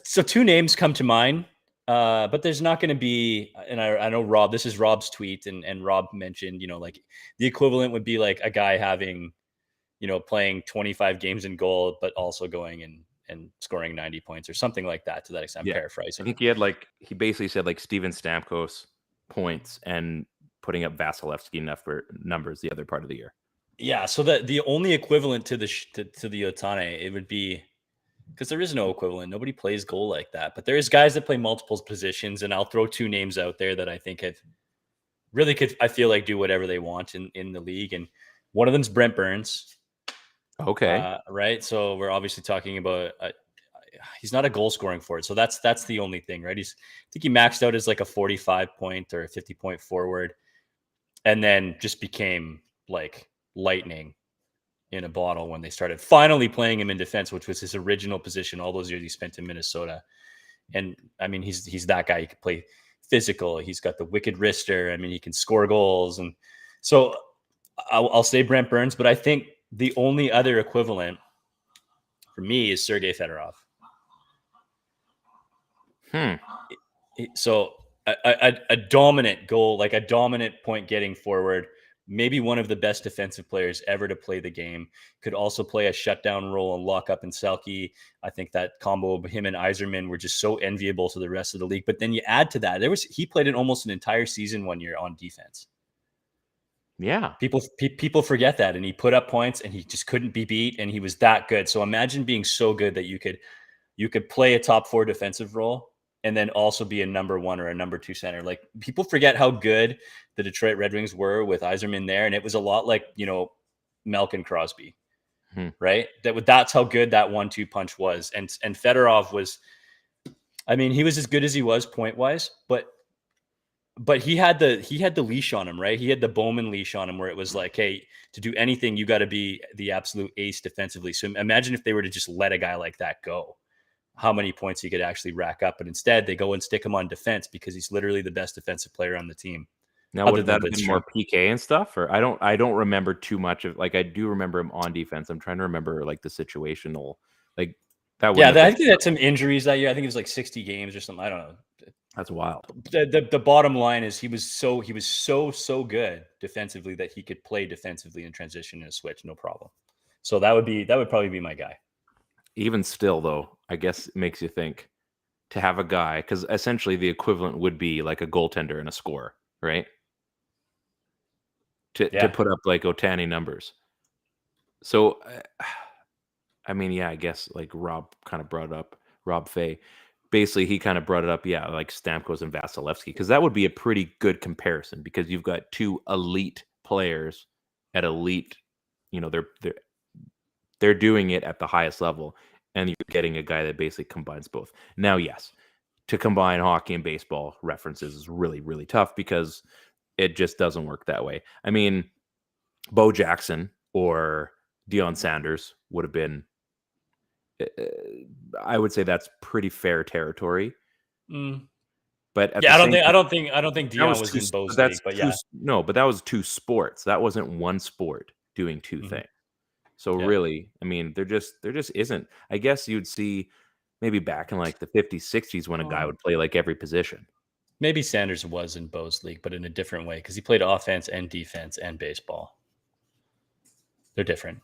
So 2 names come to mind, but there's not going to be. And I know Rob. This is Rob's tweet, and Rob mentioned, like the equivalent would be like a guy having, playing 25 games in goal, but also going and scoring 90 points or something like that, to that extent. I'm paraphrasing. I think he basically said like Steven Stamkos points and putting up Vasilevsky numbers the other part of the year. Yeah. So the only equivalent to the Ohtani, it would be, because there is no equivalent. Nobody plays goal like that, but there is guys that play multiple positions, and I'll throw 2 names out there that I think I feel like do whatever they want in the league. And one of them's Brent Burns. Okay. Right. So we're obviously talking about he's not a goal scoring forward. So that's the only thing, right? I think he maxed out as like a 45 point or a 50 point forward, and then just became like lightning in a bottle when they started finally playing him in defense, which was his original position all those years he spent in Minnesota. And I mean, he's that guy. He can play physical. He's got the wicked wrister. I mean, he can score goals. And so I'll say Brent Burns, but I think the only other equivalent for me is Sergei Fedorov. So a dominant goal, like a dominant point getting forward, maybe one of the best defensive players ever to play the game, could also play a shutdown role and lock up in Selke. I think that combo of him and Yzerman were just so enviable to the rest of the league. But then you add to that, he played in almost an entire season one year on defense. Yeah. People forget that. And he put up points and he just couldn't be beat. And he was that good. So imagine being so good that you could play a top 4 defensive role and then also be a number 1 or a number 2 center. Like, people forget how good the Detroit Red Wings were with Yzerman there. And it was a lot like, Malkin Crosby, right? That's how good that 1-2 punch was. And Fedorov was, I mean, he was as good as he was point wise, but he had the leash on him, right? He had the Bowman leash on him, where it was like, hey, to do anything, you got to be the absolute ace defensively. So imagine if they were to just let a guy like that go, how many points he could actually rack up. But instead, they go and stick him on defense because he's literally the best defensive player on the team. Now, would that have been more PK and stuff? Or I don't remember too much of, like, I do remember him on defense. I'm trying to remember like the situational, like that. Yeah, I think he had some injuries that year. I think it was like 60 games or something. I don't know. That's wild. The bottom line is he was so good defensively that he could play defensively in transition and a switch, no problem. So that would probably be my guy. Even still, though, I guess it makes you think to have a guy, because essentially the equivalent would be like a goaltender and a scorer, right? To put up like Ohtani numbers. So, I mean, yeah, I guess like Rob kind of brought up, Rob Fay. Basically, he kind of brought it up, yeah, like Stamkos and Vasilevsky, because that would be a pretty good comparison, because you've got 2 elite players at elite, they're doing it at the highest level, and you're getting a guy that basically combines both. Now, yes, to combine hockey and baseball references is really, really tough because it just doesn't work that way. I mean, Bo Jackson or Deion Sanders would have been, I would say that's pretty fair territory. But at yeah, the I don't think Deion was in Bo's league, but yeah. No, but that was two sports. That wasn't one sport doing two things. So really, I mean, there just isn't. I guess you'd see maybe back in like the 50s, 60s when a guy would play like every position. Maybe Sanders was in Bo's league, but in a different way because he played offense and defense and baseball. They're different.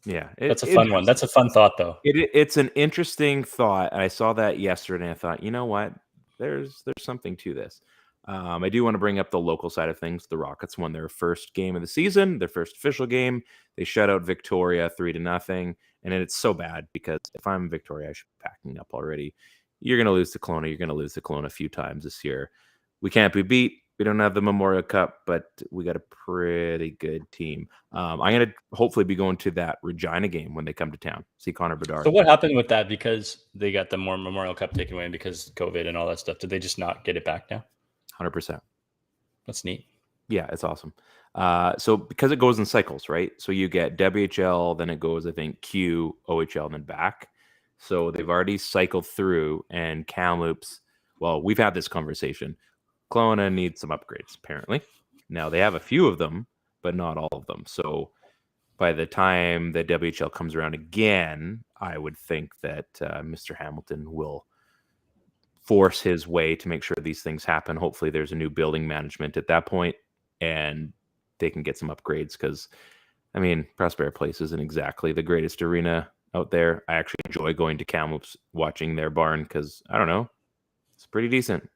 Yeah, that's a fun one. That's a fun thought, though. It's an interesting thought. I saw that yesterday, and I thought, you know what? There's something to this. I do want to bring up the local side of things. The Rockets won their first game of the season, their first official game. They shut out Victoria 3-0, and it's so bad because if I'm Victoria, I should be packing up already. You're going to lose to Kelowna. You're going to lose to Kelowna a few times this year. We can't be beat. We don't have the Memorial Cup, but we got a pretty good team. I'm going to hopefully be going to that Regina game when they come to town. See Connor Bedard. So what happened with that? Because they got the Memorial Cup taken away because COVID and all that stuff. Did they just not get it back now? 100%. That's neat. Yeah, it's awesome. So because it goes in cycles, right? So you get WHL, then it goes, I think, Q, OHL, and then back. So they've already cycled through, and Kamloops, well, we've had this conversation. Kelowna needs some upgrades, apparently. Now, they have a few of them, but not all of them. So by the time the WHL comes around again, I would think that Mr. Hamilton will force his way to make sure these things happen. Hopefully there's a new building management at that point, and they can get some upgrades because, I mean, Prospera Place isn't exactly the greatest arena out there. I actually enjoy going to Kamloops, watching their barn because, I don't know, it's pretty decent.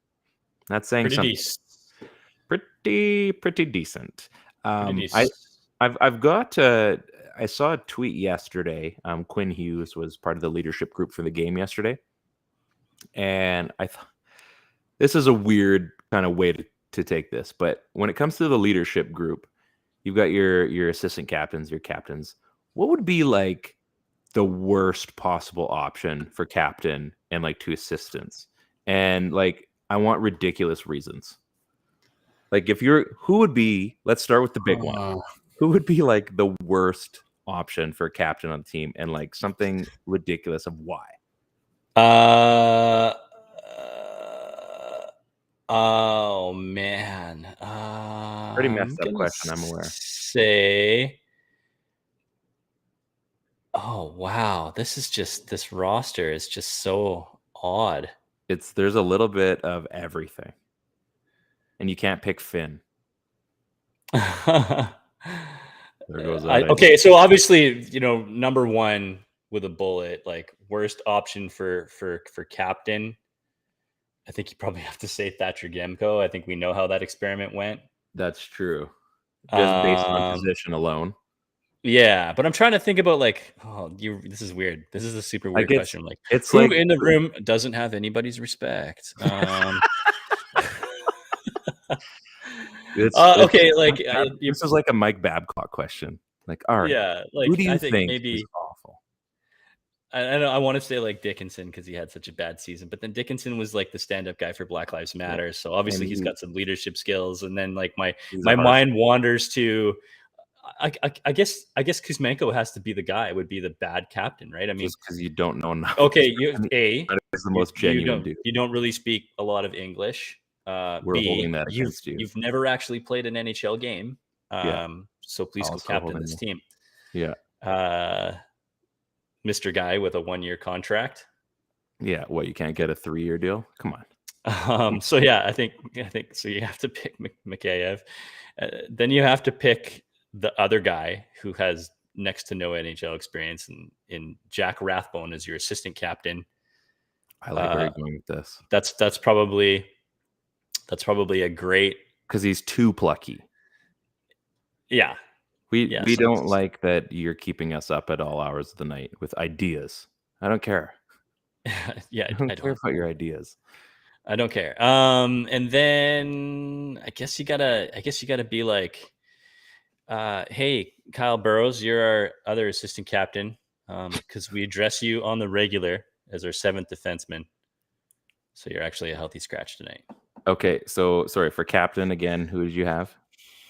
Not saying pretty something. Decent. Pretty decent. I've got I saw a tweet yesterday. Quinn Hughes was part of the leadership group for the game yesterday, and I thought this is a weird kind of way to take this, but when it comes to the leadership group, you've got your assistant captains, your captains. What would be like the worst possible option for captain and like two assistants? And like, I want ridiculous reasons. Like who would be, let's start with the big one. Who would be like the worst option for captain on the team and like something ridiculous of why? Oh man. Pretty messed up question, I'm aware. Oh wow. This roster is just so odd. There's a little bit of everything. And you can't pick Finn. There goes that. Okay, so obviously, number one with a bullet, like worst option for captain. I think you probably have to say Thatcher Gemco. I think we know how that experiment went. That's true. Just based on position alone. Yeah, but I'm trying to think about like, this is weird. This is a super weird question. Like, it's who like, in the room doesn't have anybody's respect? Okay, like this is like a Mike Babcock question. Like, all right, yeah, like who do you think maybe is awful? I know I want to say like Dickinson because he had such a bad season, but then Dickinson was like the stand-up guy for Black Lives Matter, so obviously he's got some leadership skills. And then like my mind wanders to, I guess Kuzmenko has to be the guy. Would be the bad captain, right? I mean, just because you don't know enough. Okay, is the most genuine dude. You don't really speak a lot of English. We're holding that against you. You've never actually played an NHL game, so please go captain this team. Yeah. Mr. Guy with a 1-year contract. Yeah, what, you can't get a 3-year deal? Come on. So yeah, I think so. You have to pick Mikheyev. Then you have to pick the other guy who has next to no NHL experience, in Jack Rathbone as your assistant captain. I like where you're going with this. That's probably a great, because he's too plucky. Yeah. We don't like that you're keeping us up at all hours of the night with ideas. I don't care. Yeah, I don't care about your ideas. I don't care. And then I guess you gotta be like, hey, Kyle Burrows, you're our other assistant captain, because we address you on the regular as our 7th defenseman. So you're actually a healthy scratch tonight. Okay, so sorry, for captain again, who did you have?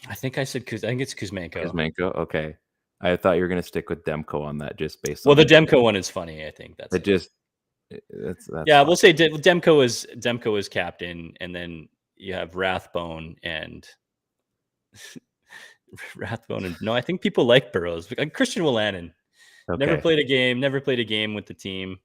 I think I said I think it's Kuzmenko. Kuzmenko, okay. I thought you were going to stick with Demko on that, just based. Well, the Demko one is funny. I think that's that's yeah. fine. We'll say Demko is captain, and then you have Rathbone and no, I think people like Burrows. Like Christian Wolanin, never played a game with the team.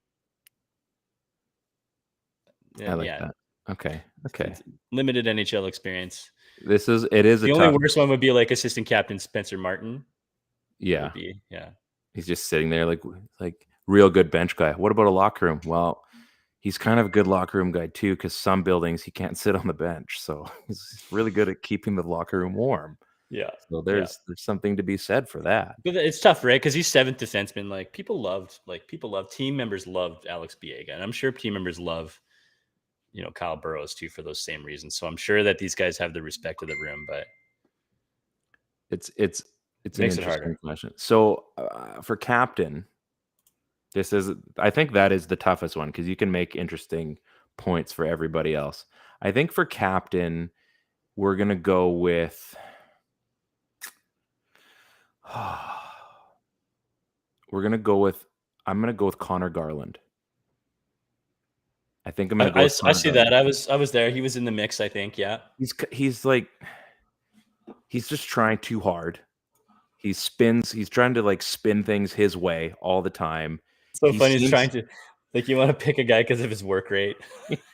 I like that. Okay. It's limited NHL experience. It is the only worst one would be like assistant captain Spencer Martin. Yeah. Yeah. He's just sitting there like real good bench guy. What about a locker room? Well, he's kind of a good locker room guy too, because some buildings he can't sit on the bench. So he's really good at keeping the locker room warm. Yeah. So there's something to be said for that. But it's tough, right? Because he's seventh defenseman. Like team members loved Alex Biega, and I'm sure team members love, Kyle Burrows too for those same reasons. So I'm sure that these guys have the respect of the room, but it's an interesting question. So for captain, I think that is the toughest one because you can make interesting points for everybody else. I think for captain, we're gonna go with. I'm going to go with Connor Garland. I think I'm going to go with I see Garland. That. I was there. He was in the mix, I think. Yeah. He's just trying too hard. He's trying to spin things his way all the time. So funny. He's trying to, you want to pick a guy because of his work rate.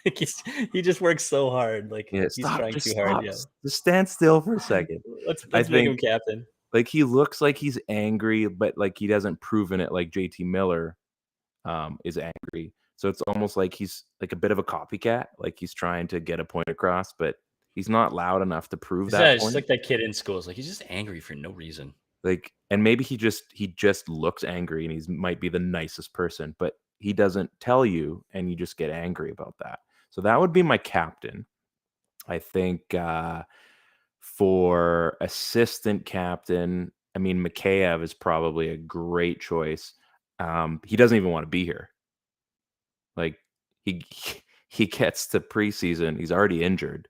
He just works so hard. He's trying too hard. Yeah. Just stand still for a second. Let's make him captain. He looks like he's angry, but he hasn't proven it. Like JT Miller is angry. So it's almost like he's a bit of a copycat. He's trying to get a point across, but he's not loud enough to prove that. It's like that kid in school. It's he's just angry for no reason. And maybe he just looks angry and he might be the nicest person, but he doesn't tell you and you just get angry about that. So that would be my captain. I think for assistant captain, I mean, Mikheyev is probably a great choice. He doesn't even want to be here. He gets to preseason, he's already injured.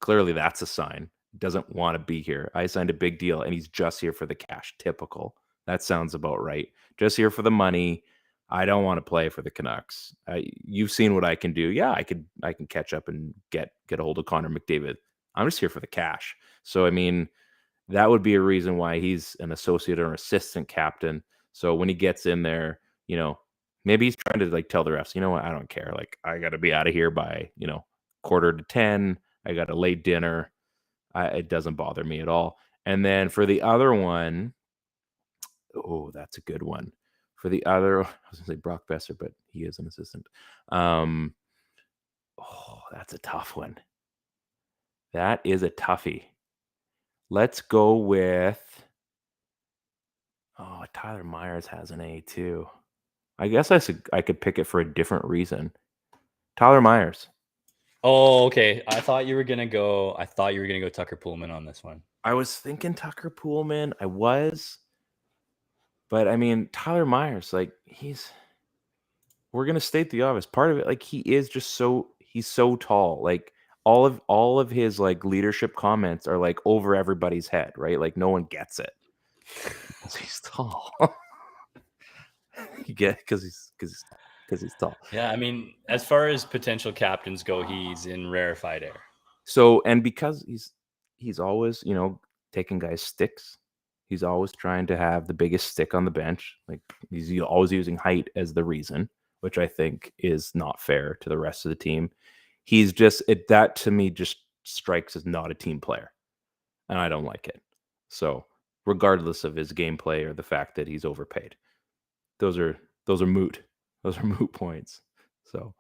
Clearly that's a sign. Doesn't want to be here. I signed a big deal and he's just here for the cash. Typical. That sounds about right. Just here for the money. I don't want to play for the Canucks. You've seen what I can do. Yeah, I can catch up and get a hold of Connor McDavid. I'm just here for the cash. So, I mean, that would be a reason why he's an associate or assistant captain. So when he gets in there, maybe he's trying to tell the refs, you know what? I don't care. I got to be out of here by, 9:45. I got a late dinner. It doesn't bother me at all. And then for the other one, that's a good one. For the other, I was going to say Brock Besser, but he is an assistant. That's a tough one. That is a toughie. Let's go with. Tyler Myers has an A too. I guess I could pick it for a different reason. Tyler Myers. Oh, okay. I thought you were gonna go Tucker Poolman on this one. I was thinking Tucker Poolman. I was, but I mean Tyler Myers. We're gonna state the obvious. Part of it, he is just he's so tall. All of his leadership comments are over everybody's head, right? No one gets it. He's tall. You get because he's tall. Yeah, I mean, as far as potential captains go, he's in rarefied air. So, and because he's always, taking guys' sticks, he's always trying to have the biggest stick on the bench. He's always using height as the reason, which I think is not fair to the rest of the team. He's that to me just strikes as not a team player, and I don't like it. So, regardless of his gameplay or the fact that he's overpaid, those are moot. Those are moot points. So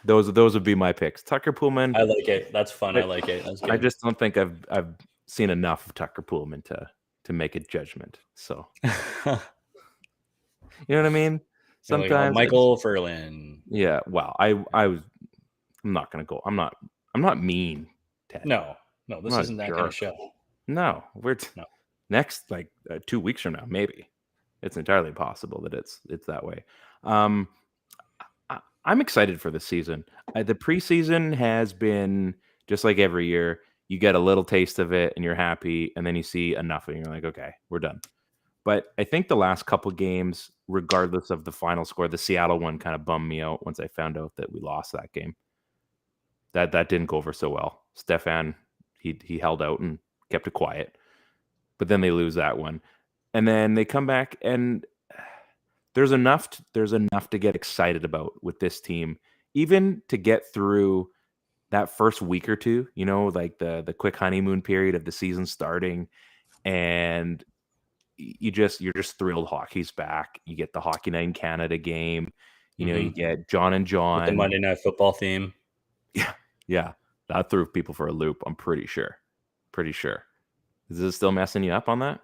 those would be my picks. Tucker Poolman. I like it. That's fun. I like it. That's good. I just don't think I've seen enough of Tucker Poolman to make a judgment. So you know what I mean? Sometimes Michael Ferland. Yeah. Well, I'm not gonna go. I'm not mean, Ted. No, this isn't that kind of show. No, next 2 weeks from now, maybe. It's entirely possible that it's that way. I'm excited for the season. The preseason has been just like every year. you get a little taste of it and you're happy, and then you see enough and you're like, okay, we're done. But I think the last couple games, regardless of the final score, the Seattle one kind of bummed me out once I found out that we lost that game. That didn't go over so well. Stefan, he held out and kept it quiet. But then they lose that one. And then they come back, and there's enough to get excited about with this team, even to get through that first week or two, like the quick honeymoon period of the season starting, and you're just thrilled hockey's back. You get the Hockey Night in Canada game, you get John and John. With the Monday Night Football theme. Yeah. That threw people for a loop, I'm pretty sure. Is this still messing you up on that?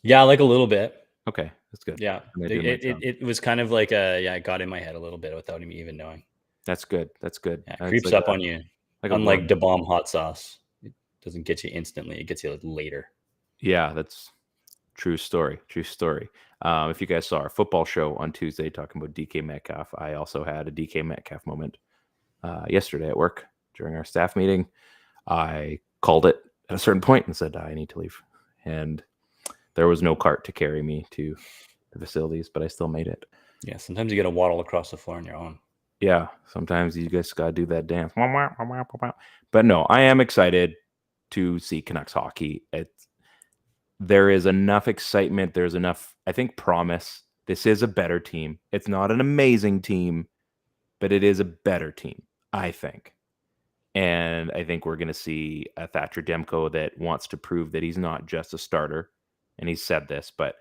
Yeah, like a little bit. Okay, that's good. Yeah, it was kind of like it got in my head a little bit without me even knowing. That's good. Yeah, it creeps up on you. Unlike Da Bomb hot sauce, it doesn't get you instantly. It gets you later. Yeah, that's true story. If you guys saw our football show on Tuesday talking about DK Metcalf, I also had a DK Metcalf moment yesterday at work during our staff meeting. I called it at a certain point and said, I need to leave. And there was no cart to carry me to the facilities, but I still made it. Yeah, sometimes you got to waddle across the floor on your own. Yeah, sometimes you guys got to do that dance. But no, I am excited to see Canucks hockey. There is enough excitement. There's enough, I think, promise. This is a better team. It's not an amazing team, but it is a better team, I think. And I think we're going to see a Thatcher Demko that wants to prove that he's not just a starter. And he said this, but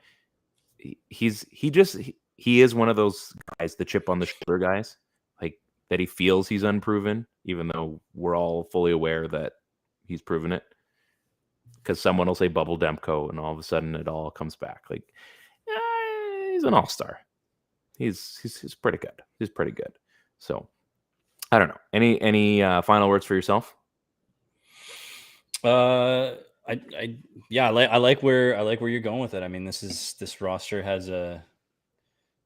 he is one of those guys, the chip on the shoulder guys, like that he feels he's unproven, even though we're all fully aware that he's proven it. Because someone will say Bubble Demko, and all of a sudden it all comes back. Like he's an all-star. He's pretty good. He's pretty good. So I don't know. Any final words for yourself? I like where you're going with it. I mean, this roster has I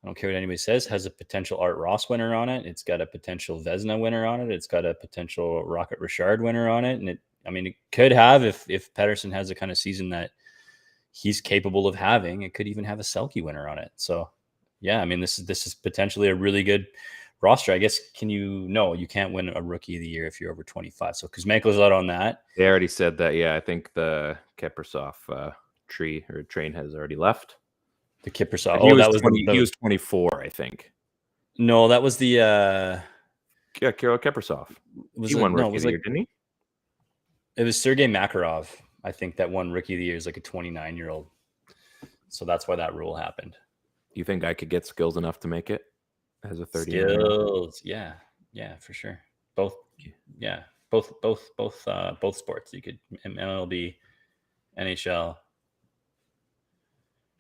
don't care what anybody says, has a potential Art Ross winner on it. It's got a potential Vezina winner on it. It's got a potential Rocket Richard winner on it. And it could have, if Pettersson has the kind of season that he's capable of having, it could even have a Selke winner on it. So yeah, I mean, this is potentially a really good roster. I guess, you can't win a Rookie of the Year if you're over 25. So Kuzmenko's out on that. They already said that. Yeah, I think the Keprasov train has already left. The Kiprusoff. He was 24, I think. No, that was the Kirill Keprasov. He won Rookie of the Year, didn't he? It was Sergei Makarov, I think, that won Rookie of the Year as like a 29-year-old. So that's why that rule happened. You think I could get skills enough to make it as a 30? Skills, yeah, for sure. Both sports. You could MLB, NHL,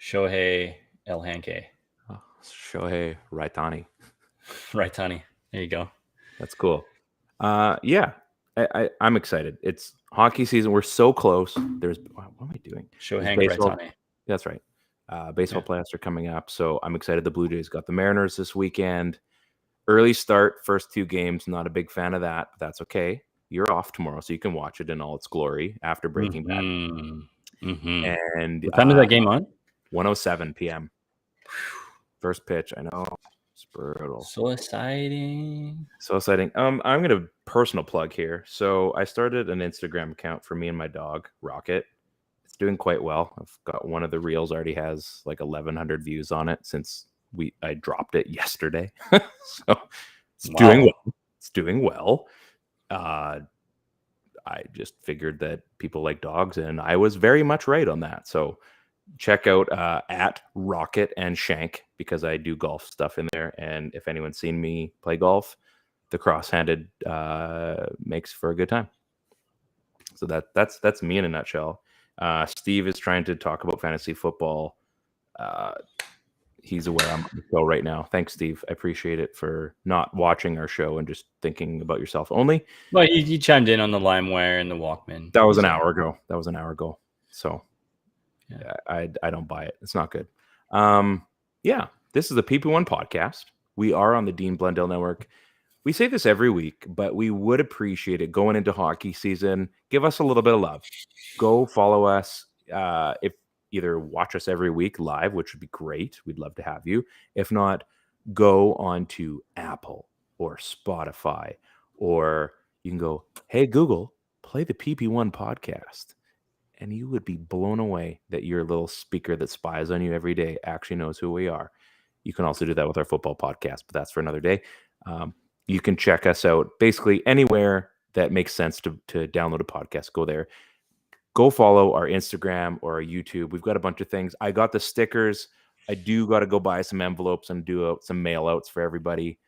Shohei El Hanke. Oh, Shohei Raitani. Raitani. There you go. That's cool. Yeah, I'm excited. It's hockey season. We're so close. What am I doing? Shohei Raitani. That's right. Baseball playoffs are coming up, so I'm excited. The Blue Jays got the Mariners this weekend. Early start, first 2 games. Not a big fan of that, but that's okay. You're off tomorrow, so you can watch it in all its glory after Breaking Bad. Mm-hmm. And what time is that game on? 1:07 p.m. First pitch. I know. It's brutal. So exciting. I'm gonna personal plug here. So I started an Instagram account for me and my dog, Rocket. It's doing quite well. I've got one of the reels already has like 1,100 views on it since I dropped it yesterday. So it's doing well. It's doing well. I just figured that people like dogs, and I was very much right on that. So check out at Rocket and Shank, because I do golf stuff in there. And if anyone's seen me play golf, the cross-handed makes for a good time. So that's me in a nutshell. Steve is trying to talk about fantasy football. He's aware I'm on the show right now. Thanks, Steve. I appreciate it for not watching our show and just thinking about yourself only. Well, you chimed in on the LimeWire and the Walkman. That was an hour ago. So yeah, I don't buy it. It's not good. Yeah, this is the PP1 podcast. We are on the Dean Blundell Network. we say this every week, but we would appreciate it going into hockey season. Give us a little bit of love. Go follow us. If either watch us every week live, which would be great. We'd love to have you. If not, go on to Apple or Spotify, or you can go, hey, Google, play the PP1 podcast. And you would be blown away that your little speaker that spies on you every day actually knows who we are. You can also do that with our football podcast, but that's for another day. You can check us out basically anywhere that makes sense to download a podcast. Go there. Go follow our Instagram or our YouTube. We've got a bunch of things. I got the stickers. I do got to go buy some envelopes and do some mail outs for everybody.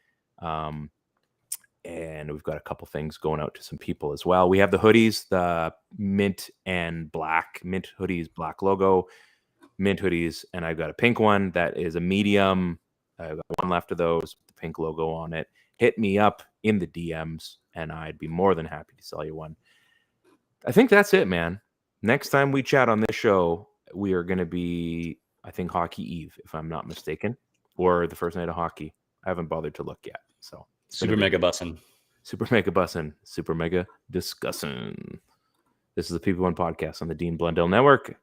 And we've got a couple things going out to some people as well. We have the hoodies, the mint and black, mint hoodies, black logo, mint hoodies. And I've got a pink one that is a medium. I've got one left of those, the pink logo on it. Hit me up in the DMs and I'd be more than happy to sell you one. I think that's it, man. Next time we chat on this show, we are going to be, I think, Hockey Eve, if I'm not mistaken, or the first night of hockey. I haven't bothered to look yet. So Super mega bussin'. Super mega bussin'. Super mega discussin'. This is the PP1 Podcast on the Dean Blundell Network.